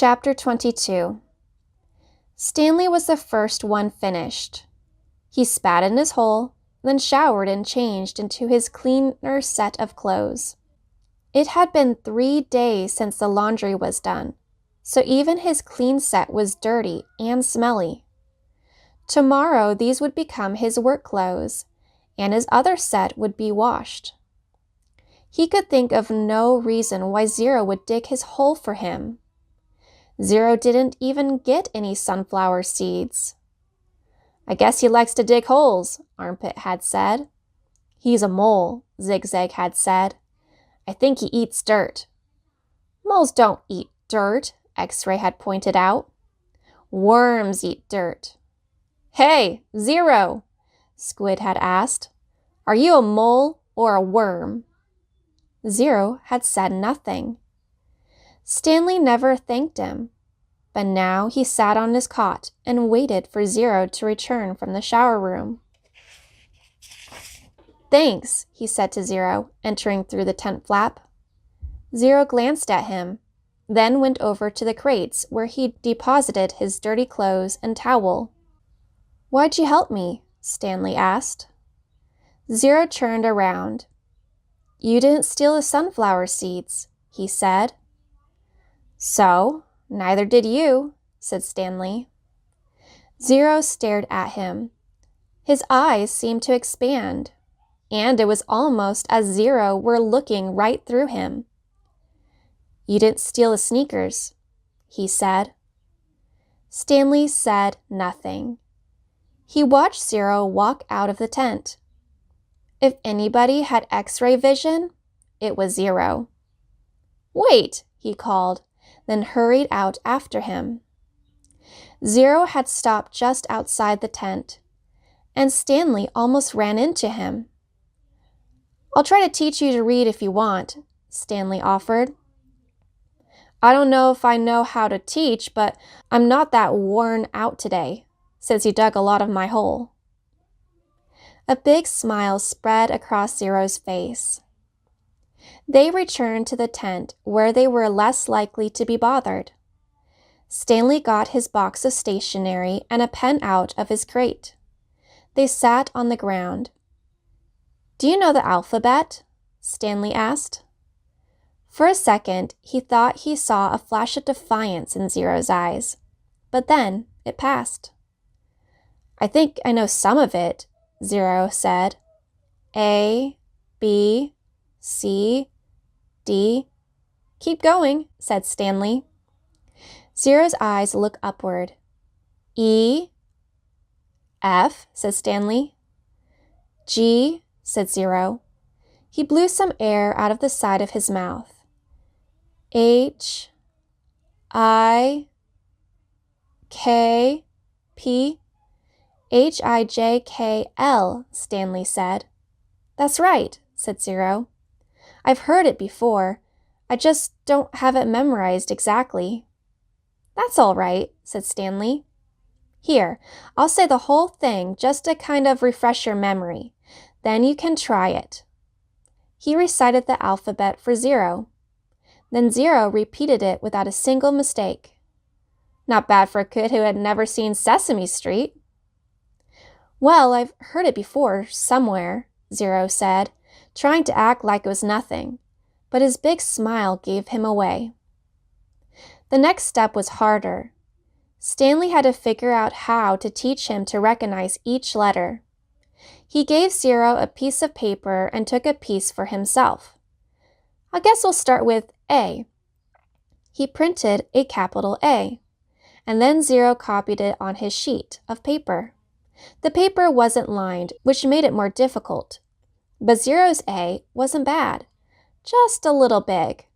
Chapter 22. Stanley was the first one finished. He spat in his hole, then showered and changed into his cleaner set of clothes. It had been 3 days since the laundry was done, so even his clean set was dirty and smelly. Tomorrow these would become his work clothes, and his other set would be washed. He could think of no reason why Zero would dig his hole for him. Zero didn't even get any sunflower seeds. "I guess he likes to dig holes," Armpit had said. "He's a mole," Zigzag had said. "I think he eats dirt." "Moles don't eat dirt," X-Ray had pointed out. "Worms eat dirt." "Hey, Zero," Squid had asked, "are you a mole or a worm?" Zero had said nothing. Stanley never thanked him, but now he sat on his cot and waited for Zero to return from the shower room. "Thanks," he said to Zero, entering through the tent flap. Zero glanced at him, then went over to the crates where he deposited his dirty clothes and towel. "Why'd you help me?" Stanley asked. Zero turned around. "You didn't steal the sunflower seeds," he said. "So, neither did you," said Stanley. Zero stared at him. His eyes seemed to expand, and it was almost as Zero were looking right through him. "You didn't steal the sneakers," he said. Stanley said nothing. He watched Zero walk out of the tent. If anybody had X-ray vision, it was Zero. "Wait," he called, then hurried out after him. Zero had stopped just outside the tent, and Stanley almost ran into him. "I'll try to teach you to read if you want," Stanley offered. "I don't know if I know how to teach, but I'm not that worn out today, since you dug a lot of my hole." A big smile spread across Zero's face. They returned to the tent where they were less likely to be bothered. Stanley got his box of stationery and a pen out of his crate. They sat on the ground. "Do you know the alphabet?" Stanley asked. For a second, he thought he saw a flash of defiance in Zero's eyes, but then it passed. "I think I know some of it," Zero said. "A, B, C, D." "Keep going," said Stanley. Zero's eyes looked upward. "E, F," said Stanley. "G," said Zero. He blew some air out of the side of his mouth. "H, I, K, P." "H-I-J-K-L," Stanley said. "That's right," said Zero. "I've heard it before. I just don't have it memorized exactly." "That's all right," said Stanley. "Here, I'll say the whole thing just to kind of refresh your memory. Then you can try it." He recited the alphabet for Zero. Then Zero repeated it without a single mistake. Not bad for a kid who had never seen Sesame Street. "Well, I've heard it before, somewhere," Zero said, trying to act like it was nothing, but his big smile gave him away. The next step was harder. Stanley had to figure out how to teach him to recognize each letter. He gave Zero a piece of paper and took a piece for himself. "I guess we'll start with A." He printed a capital A, and then Zero copied it on his sheet of paper. The paper wasn't lined, which made it more difficult. But Zero's A wasn't bad, just a little big.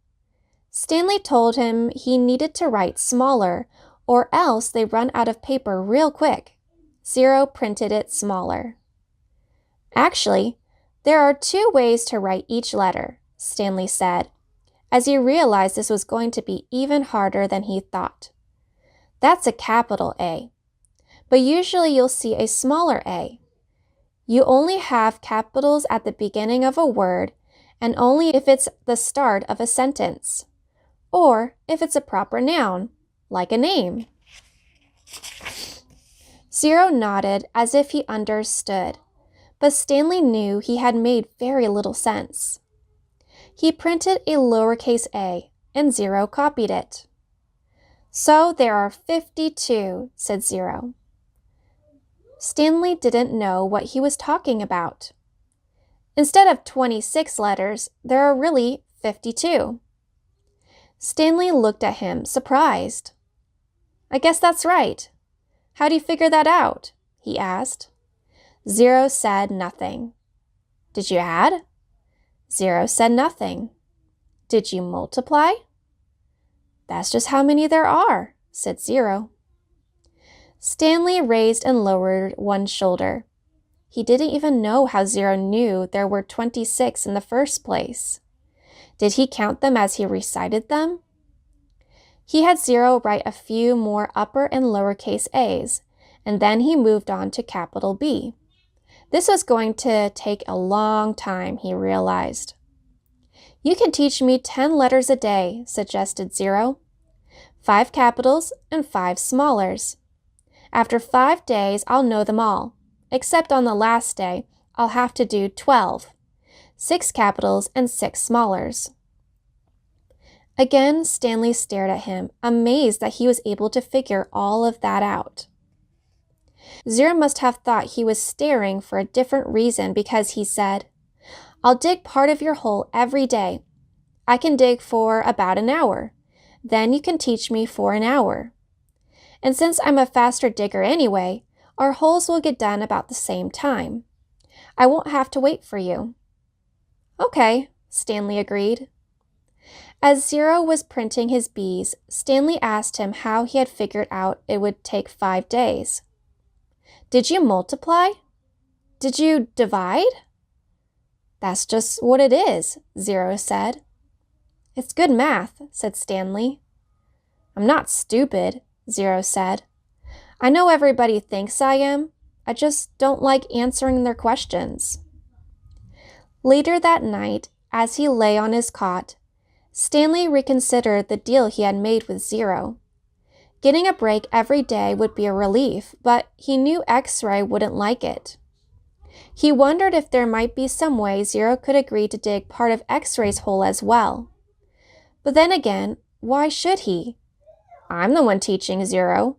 Stanley told him he needed to write smaller, or else they'd run out of paper real quick. Zero printed it smaller. "Actually, there are 2 ways to write each letter," Stanley said, as he realized this was going to be even harder than he thought. "That's a capital A. But usually you'll see a smaller A. You only have capitals at the beginning of a word and only if it's the start of a sentence, or if it's a proper noun, like a name. Zero nodded as if he understood, but Stanley knew he had made very little sense. He printed a lowercase a, and Zero copied it. "So there are 52, said Zero. Stanley didn't know what he was talking about. Instead of 26 letters, there are really 52. Stanley looked at him, surprised. "I guess that's right. How do you figure that out?" he asked. Zero said nothing. "Did you add?" Zero said nothing. "Did you multiply?" "That's just how many there are," said Zero. Stanley raised and lowered one shoulder. He didn't even know how Zero knew there were 26 in the first place. Did he count them as he recited them? He had Zero write a few more upper and lowercase a's, and then he moved on to capital B. This was going to take a long time, he realized. "You can teach me 10 letters a day," suggested Zero. 5 capitals and 5 smallers. After 5 days, I'll know them all, except on the last day, I'll have to do 12, 6 capitals and 6 smallers. Again, Stanley stared at him, amazed that he was able to figure all of that out. Zero must have thought he was staring for a different reason because he said, "I'll dig part of your hole every day. I can dig for about an hour. Then you can teach me for an hour. And since I'm a faster digger anyway, our holes will get done about the same time. I won't have to wait for you." "Okay," Stanley agreed. As Zero was printing his B's, Stanley asked him how he had figured out it would take 5 days. "Did you multiply? Did you divide?" "That's just what it is," Zero said. "It's good math," said Stanley. "I'm not stupid," Zero said. "I know everybody thinks I am. I just don't like answering their questions." Later that night, as he lay on his cot, Stanley reconsidered the deal he had made with Zero. Getting a break every day would be a relief, but he knew X-Ray wouldn't like it. He wondered if there might be some way Zero could agree to dig part of X-Ray's hole as well. But then again, why should he? "I'm the one teaching Zero.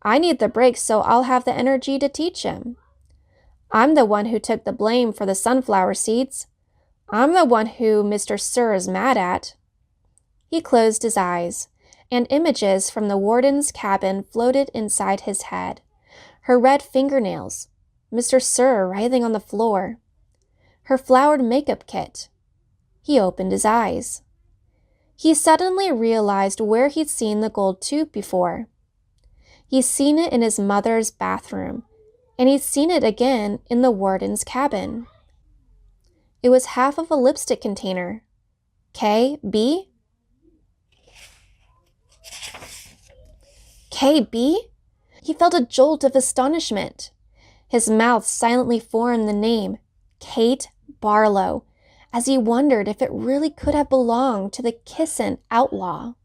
I need the break so I'll have the energy to teach him. I'm the one who took the blame for the sunflower seeds. I'm the one who Mr. Sir is mad at." He closed his eyes, and images from the warden's cabin floated inside his head. Her red fingernails, Mr. Sir writhing on the floor, her flowered makeup kit. He opened his eyes. He suddenly realized where he'd seen the gold tube before. He'd seen it in his mother's bathroom, and he'd seen it again in the warden's cabin. It was half of a lipstick container. KB? KB? He felt a jolt of astonishment. His mouth silently formed the name, Kate Barlow, as he wondered if it really could have belonged to the Kissin outlaw.